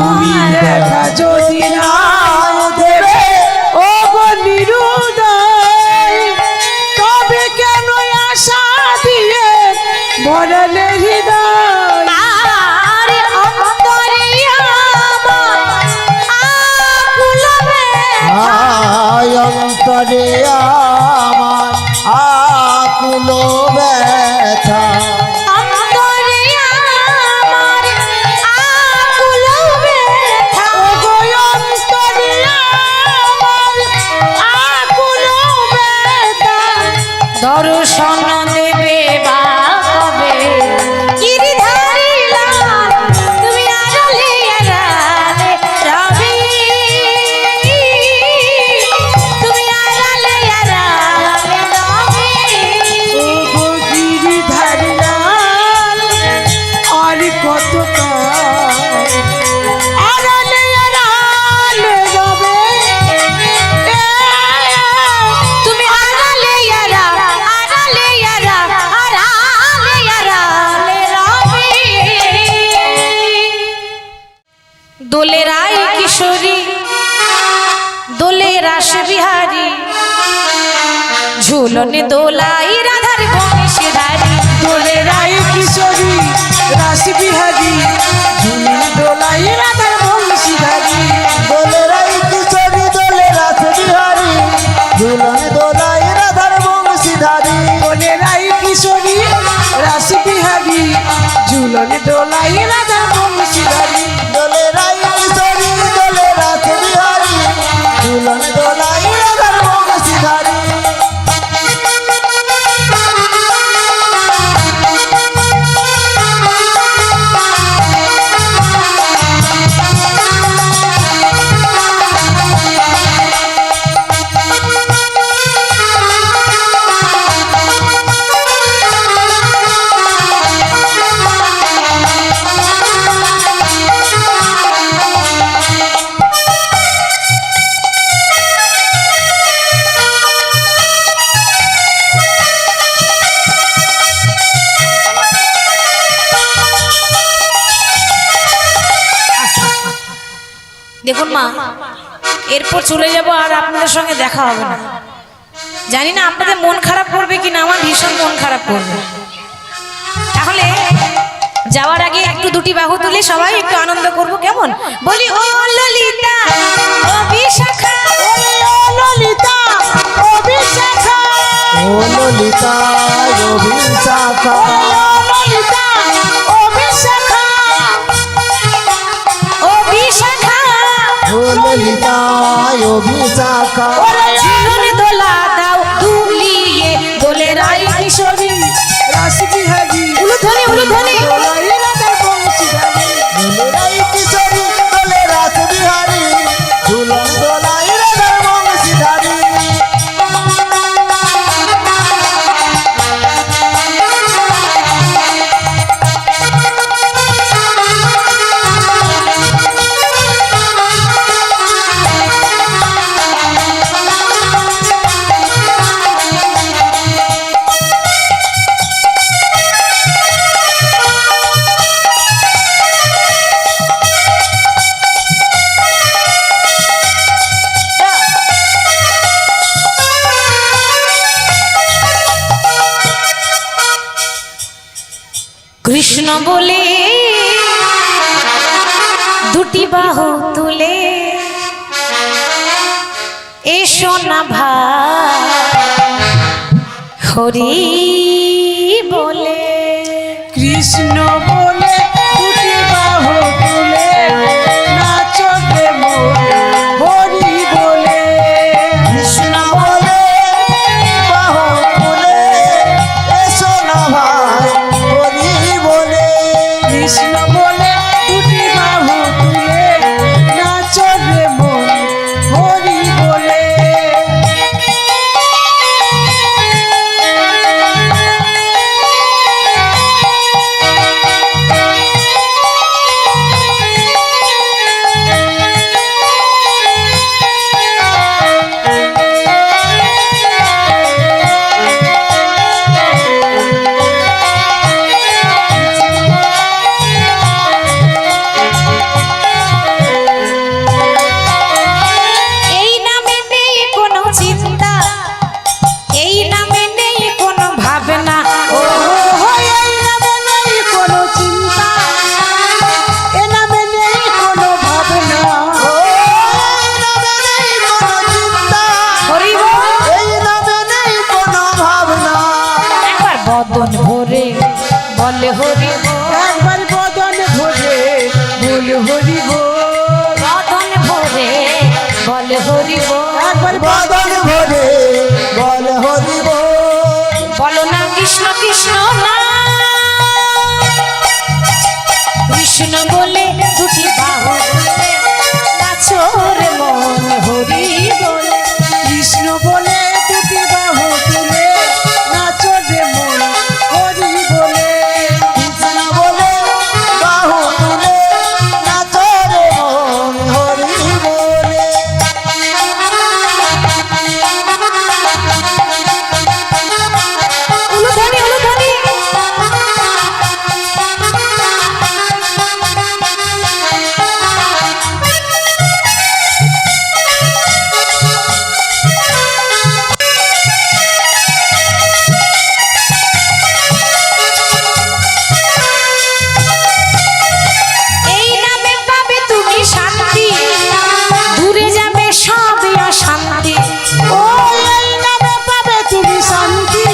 তুমি দেখা যদি না দেবে ও গো নিরুদয়, তবে কেন আশা দিয়ে ভরালে হৃদয়? আরে অন্তরে আমার আকুল ব্যথা, অন্তরে আমার আকুল ব্যথা, অন্তরে আমার আকুল ব্যথা, ও গো অন্তরে আমার আকুল ব্যথা। দর্শন দেবে বা কবে গিরিধারী লাল, তুমি আড়ালে আড়ালে রবে, তুমি আড়ালে আড়ালে রবে। ও গো গিরিধারী লাল, আর কত কাল আড়ালে আড়ালে রবে? তুমি আড়ালে আড়ালে আড়ালে রবে। দোলে রায় কিশোরী, দোলে রাস বিহারী, ঝুলনে দোলাই রাধার বংশীধারী। দোলে রায় কিশোরী রাস বিহারী, ঝুলি দোলাই রাধার বংশীধারী। দোলে রাই কিশোরী দোলে রাস বিহারী, ঝুলন দোলাই রাধার বংশীধারী। দোলে রায় কিশোরী রাস বিহারী, ঝুলন দোলাই রাধার বংশীধারী। দোলে রাই কিশোরী দোলে রাস বিহারী, ঝুলন দোলাই রাধার বংশীধারী। দেখুন মা, এরপর চলে যাব আর আপনাদের সঙ্গে দেখা হবে না। জানি না আপনাদের মন খারাপ করবে কিনা, আমার ভীষণ মন খারাপ করবে। তাহলে যাওয়ার আগে একটু দুটি বাহু তুলে সবাই একটু আনন্দ করব, কেমন? বলি ও ললিতা ও বিশাখা, ও ললিতা ও বিশাখা, ও ললিতা ও বিশাখা, ও ললিতা ও বিশাখা, ও বিশাখা, ও ললিতা ও বিশাখা। জীবনে দোলা দাও দুলিয়ে, দোলে রায় কিশোরী, রাস বিহারী, উলুধ্বনি উলুধ্বনি। দোলাই রাধার বংশীধারী। দোলে রাই কিশোরী দোলে রাস বিহারী, ঝুলন দোলাই রাধার বংশীধারী। কৃষ্ণ বলে দুটি বাহু তুলে এসো না ভাই, হরি বলে। কৃষ্ণ বলে দুটি বাহু তুলে নাচো রে মোরে, হরি বলে। কৃষ্ণ বলে বাহু তুলে এসো না ভাই, হরি বলে। কৃষ্ণ বলে দুটি বাহু তুলে নাচো রে মোরে, হরি বলে। বলে হরি বল। একবার বদন ভরে বল হরি বল। বদন ভরে বলে হরি বল। একবার বদন ভরে বল হরি বল। বলো না কৃষ্ণ কৃষ্ণ না, কৃষ্ণ বলে দুটি বাহু তুলে নাচো রে মন হরি বলে। কৃষ্ণ বলে দুটি বাহু তুলে নাচো রে মন হরি বলে। কৃষ্ণ বলে বাহু তুলে নাচো রে মন হরি বলে। উলুধ্বনি উলুধ্বনি। এই নামে পাবে তুমি শান্তি, দূরে যাবে সবই অশান্তি। ও এই নামে পাবে তুমি শান্তি,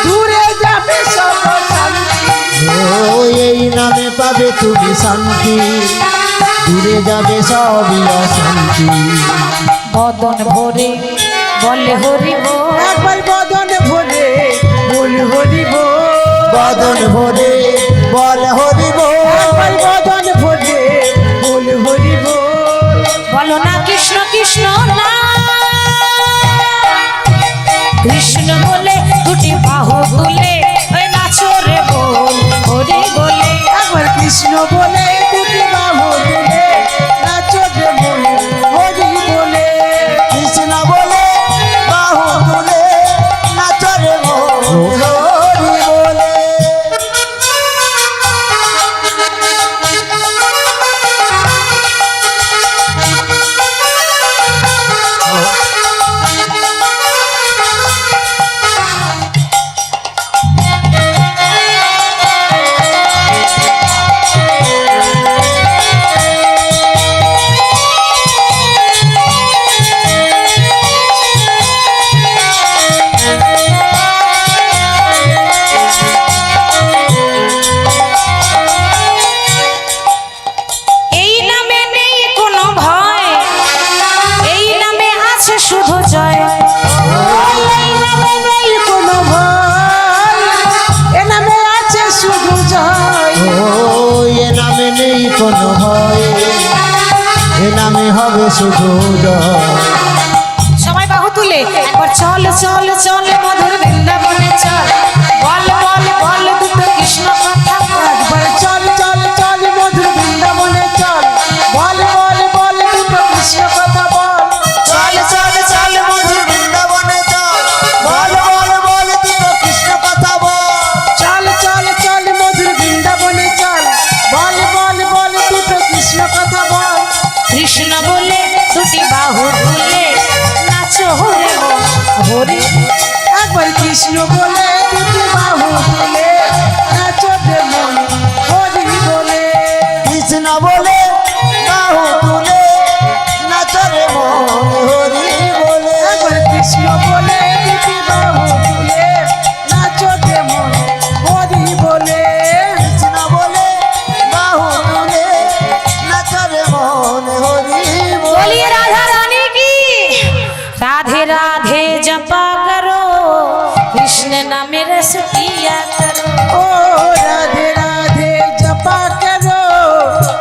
দূরে যাবে সব শান্তি। ও এই নামে পাবে তুমি শান্তি, দূরে যাবে সবই অশান্তি। বদন ভরে বলে হরি বল। একবার বদন ভরে বল হরি বল। বদন ভরে বল হরি বল। একবার বদন ভরে বল হরি বল। বলো না কৃষ্ণ কৃষ্ণ না, কৃষ্ণ বলে দুটি বাহু তুলে ওই নাচো রে বল হরি বলে। একবার কৃষ্ণ বলে দুটি বাহু তুলে নাচো রে মন হরি বলে। কৃষ্ণ বলে বাহু তুলে নাচো রে মন হরি বলে। এই নামে নেই কোনো ভয়, এই নামে আছে শুধু জয়। এই নামে নেই কোনো ভয়, এ নামে আছে শুধু জয়। ও এ নামে নেই কোনো ভয়, এ নামে হবে শুধু জয়। সবাই বাহু তুলে একবার চল চল চল মধুর বৃন্দাবনে চল, বল বল বল দুটো কৃষ্ণ কথা বল। একবার চল চল চল মধুর বৃন্দাবনে চল, বল বল বল দুটো কৃষ্ণ কথা বল। চল চল চল মধুর বৃন্দাবনে চল, বল বল বল দুটো কৃষ্ণ কথা বল। চল চল চল মধুর বৃন্দাবনে চল, বল বল বল দুটো কৃষ্ণ কথা বল। কৃষ্ণ বলে দুটি বাহু তুলে নাচো রে মন হরি। একবার কৃষ্ণ বলে দুটি বাহু তুলে নাচো রে মন হরি বলে। কৃষ্ণ বলে বাহু তুলে নাচো রে মন হরি বলে। একবার কৃষ্ণ বলে দুটি বাহু তুলে নাচো রে মন হরি বলে। কৃষ্ণ বলে বাহু তুলে নাচো রে মন হরি বলে। बोलिए राधा रानी की। राधे राधे जपा करो, कृष्ण नामे रस पिया करो। ও রাধে রাধে জপা করো,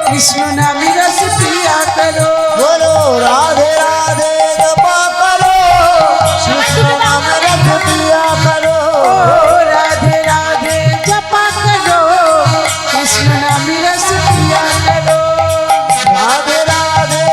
কৃষ্ণ নামে রস পিয়া করো। बोलो राधे राधे जपा करो, कृष्ण नाम रस पिया करो। ও রাধে রাধে জপা করো, কৃষ্ণ নামে রস পিয়া করো। राधे राधे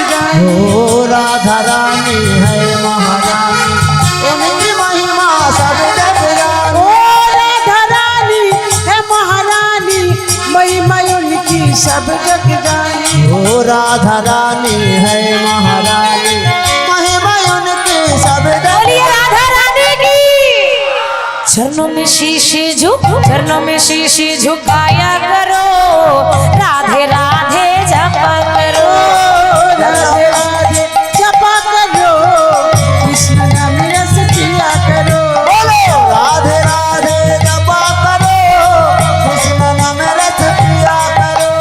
जानी ओ राधा रानी है महारानी उनकी महिमा सब जग जानी। ओ राधा रानी है महारानी महिमा उनकी सब जग जानी ओ राधा रानी है महारानी महिमा उनकी सब जग बोलिए राधा रानी की। चरणों में शीश झुकाया करो, राधे राधे जपा करो। राधे राधे जपा करो, कृष्ण नाम रस पिया करो। बोलो राधे राधे जपा करो, कृष्ण नाम रस पिया करो।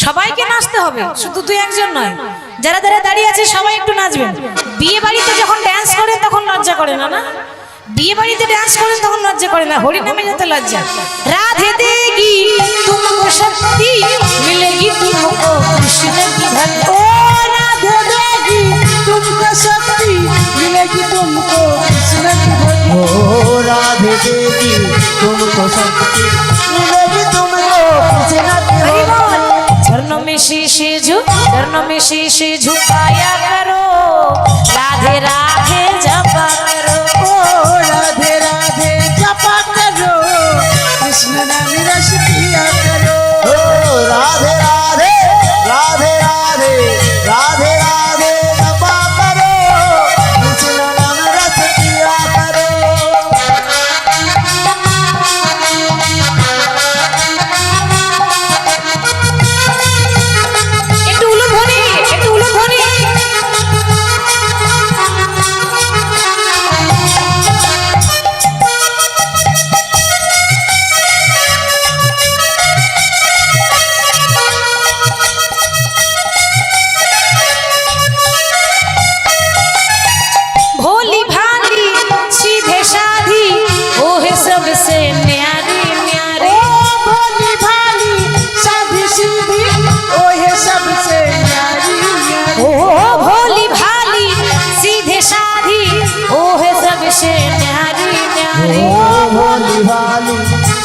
সবাইকে নাচতে হবে, শুধু দুই একজন নয়। যারা যারা দাঁড়িয়ে আছে সবাই একটু নাচবেন। বিয়ে বাড়িতে যখন ড্যান্স করেন তখন লজ্জা করে না, না? বিয়ে বাড়িতে ড্যান্স করেন তখন লজ্জা করে না, হরি নামে যেতে লজ্জা। রাধে দেগি তুমকো শক্তি মিলেগি তুমকো কৃষ্ণ কি ভক্তি। ओ राधे देगी तुमको शक्ति मिलेगी तुमको कृष्ण की भक्ति। ओ राधे देगी तुमको शक्ति मिलेगी तुमको कृष्ण की हरि भक्ति। बोल। चरणों में शीश झुकाया करो, राधे राधे जपा करो। ओ राधे राधे जपा करो, कृष्ण नाम रस पिया करो। ओ राधे राधे राधे राधे राधे राधे जपा करो, कृष्ण नाम रस पिया करो। একটু উলুধ্বনি, একটু উলুধ্বনি। भोली भाली सीधे साधी वो है सबसे न्यारी न्यारी। ओ भोली भाली साधी सीधी ओ है सबसे न्यारी न्यारी। ओ भोली भाली सीधे साधी वो है सबसे न्यारी न्यारी। ओ भोली भाली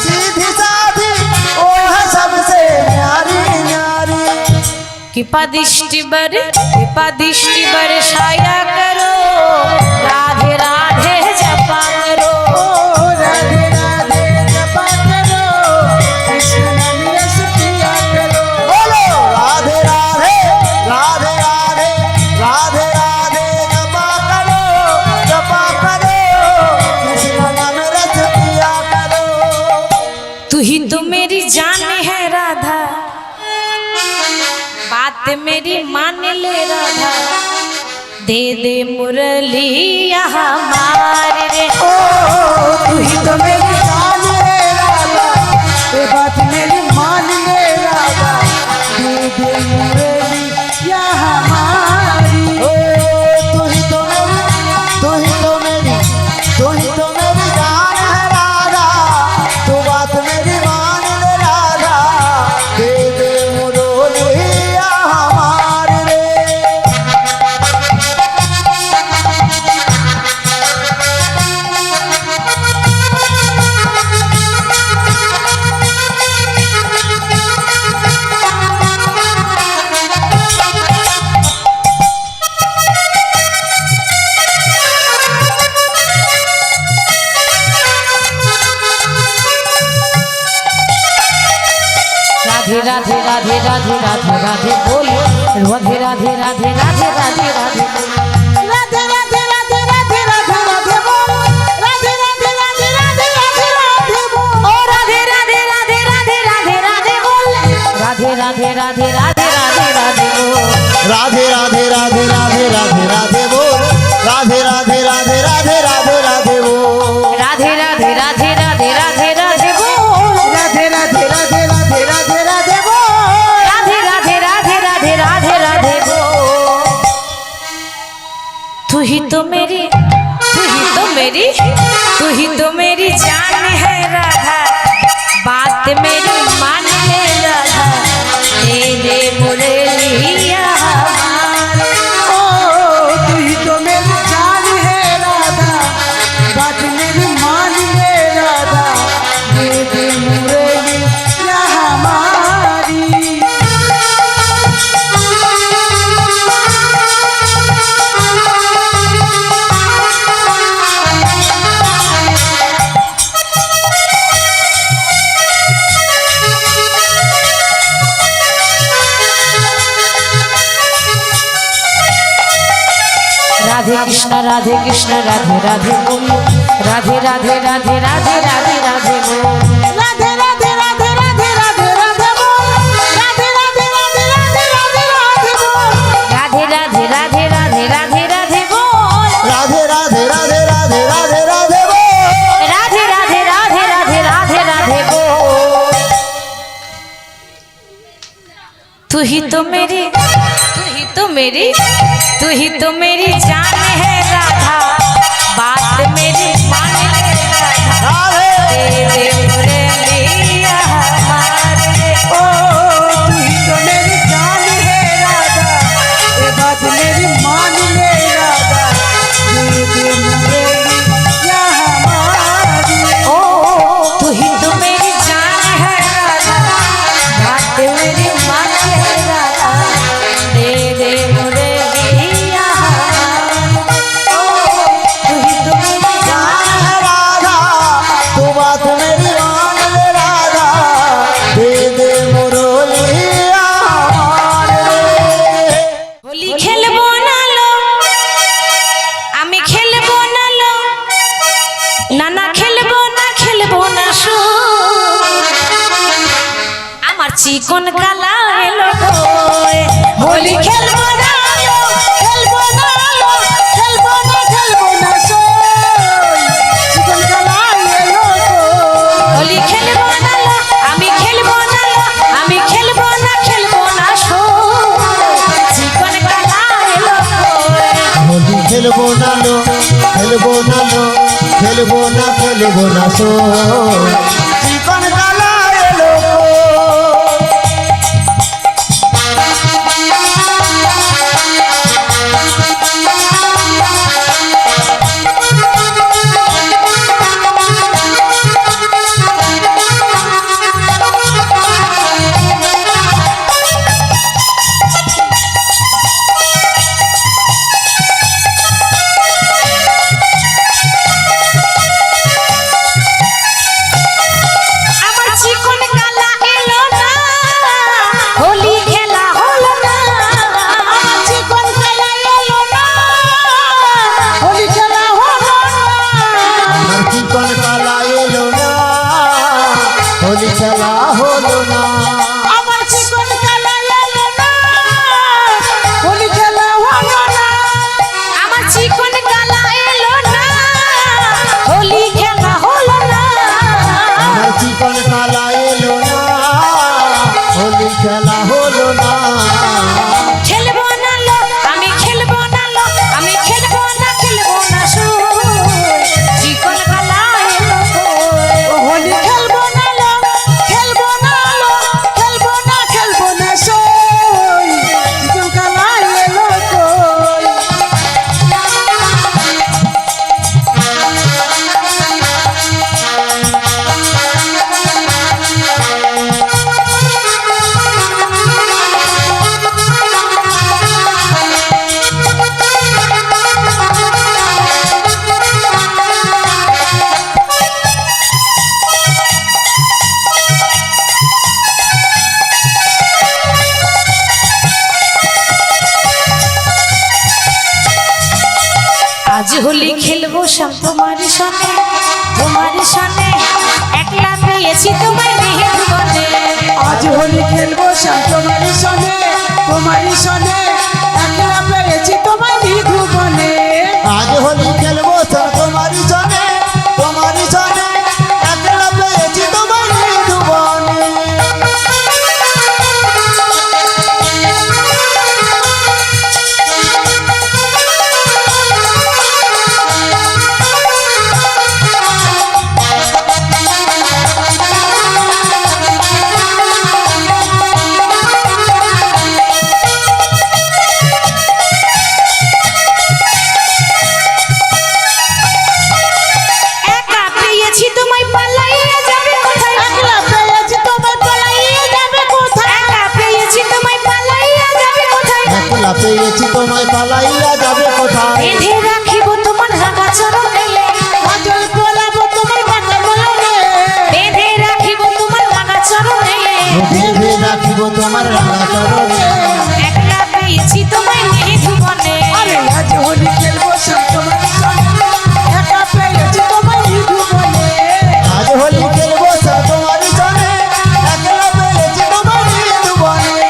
सीधी साधी ओ है सबसे न्यारी न्यारी। कृपा दृष्टि बरसाया करो, राधे राधे जपा करो। ओ राधे राधे जपा करो, कृष्ण नाम रस पिया करो। बोलो राधे राधे राधे राधे राधे राधे जपा करो कृष्ण नाम रस पिया करो। तू ही तो मेरी जान है राधा, बात मेरी मान ले राधा। दे दे मुरली यहाँ मार रे। ओ तू ही तो मेरी जान है राधा, ये बात मेरी मान ले राधा। दे दे मुरली या हमारी। ओ तू ही तो मेरी जान है राधा, तू बात मेरी मान ले राधा। दे दे मुरलिया हमार रे। राधे राधे राधे राधे राधे राधे बोल, राधे राधे राधे राधे राधे राधे बोल। राधे राधे राधे राधे राधे राधे बोल, राधे राधे राधे राधे राधे राधे बोल। ओ राधे राधे राधे राधे राधे राधे बोल, राधे राधे राधे राधे राधे राधे बोल। राधे राधे राधे राधे राधे राधे बोल, राधे राधे राधे राधे राधे राधे बोल। राधे राधे राधे राधे राधे राधे बोल, राधे राधे राधे राधे राधे राधे बोल। राधे राधे राधे ही तो मेरी तू ही तो मेरी तू ही तो मेरी जान है राधा बात मेरी मान ले राधा तेरे मुरलिया ओ तू ही तो मेरी जान है राधा बात मेरी मान ले राधा दे दे मुरलिया हमारी। राधे कृष्ण राधे राधे बोल राधे राधे राधे राधे राधे राधे बोल राधे राधे राधे राधे राधे राधे बोल राधे राधे राधे राधे राधे राधे बोल राधे राधे राधे राधे राधे राधे बोल राधे राधे राधे राधे राधे राधे बोल राधे राधे राधे राधे राधे राधे बोल तू ही तो मेरी तू ही तो मेरी तू ही तो मेरी जान है राधा बात मेरी मान ले राधा तेरे मुरलिया हमारे ओ तू ही तो मेरी जान है राधा ये बात मेरी मान ले राधा दे दे मुरलिया हमारी। ओ तू ही तो मेरी जान है राधा बात मेरी मान ले राधा दे दे मुरलिया हमारे ओ तू ही तो मेरी जान है राधा तू बात मेरी मान ले राधा दे दे मुरलिया हमारे। होली खेलबो ना लो আমি খেলবো না লো নানা খেলবো না শো আমার চিকন কালা এলো গো হোলি খেলবো না লো খেলবো না লো খেলবো না সোই জীবন কালাই এলো তো হোলি খেলবো না লো আমি খেলবো না লো আমি খেলবো না শো চিকন কালা এলো গো होली खेलबो ना लो खेलबो ना लो खेलबो ना सो चिकन काला एलो আমার চিকন কালা এলো না হোলি খেলা হলো না জীবন কালাই এলো না হোলি খেলা হলো না আমার চিকন কালা এলো না হোলি খেলা হলো না আমার জীবন কালাই এলো না হোলি খেলা হলো না আমার চিকন কালা এলো না হোলি খেলা হলো না আমার চিকন কালা এলো না হোলি খেলা হলো না খেলবো না লো আমি খেলবো না লো আমি খেলবো না শুই চিকন কালা এলো কই হোলি খেলবো না লো খেলবো না সোই জীবন কালাই এলো কই আজ হোলি খেলবো সব তোমার সনে একলা পেয়েছি তোমায় মেহের বনে আজ হোলি খেলবো শ্যাম তোমারই সনে একলা পেয়েছি তোমায় বিধুবনে আজ হোলি খেলবো সব তোমারই সনে একলা পেয়েছি তোমার মৃদুবনে একলা পেয়েছি তোমায় পালাইয়া যাবে কোথায় বেঁধে রাখিব তোমার রাঙা চরণে কাজল পরাবো তোমার মাথা মনে বেঁধে রাখিব তোমার রাঙা চরণে বেঁধে রাখিব তোমার রাঙা চরণে একলা পেয়েছি তোমায় নিধুবনে আরে আজ হোলি খেলবো সব তোমার সঙ্গে একা পেয়েছি তোমার নিধুবনে আজ হোলি খেলবো সব তোমার সনে একলা পেয়েছি তোমার জীবনে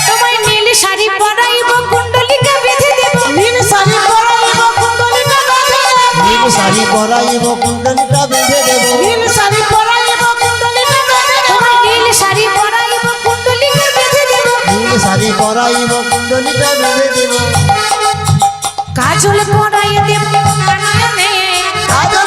তোমায় নীল শাড়ি পরাইব কুণ্ডলিকা বেঁধে দেব নীল শাড়ি পরাইবো কুণ্ডলিটা বেঁধে দেব নীল শাড়ি পরাইব কুণ্ডলিটা বেঁধে দেব নীল শাড়ি পরাইবো কুণ্ডলিটা বেঁধে দেব তোমায় নীল শাড়ি পরাইব কুণ্ডলিকা বেঁধে দেব নীল শাড়ি পরাইব কুণ্ডলিটা বেঁধে দেব কাজল পরাই দেব কাননে কাজল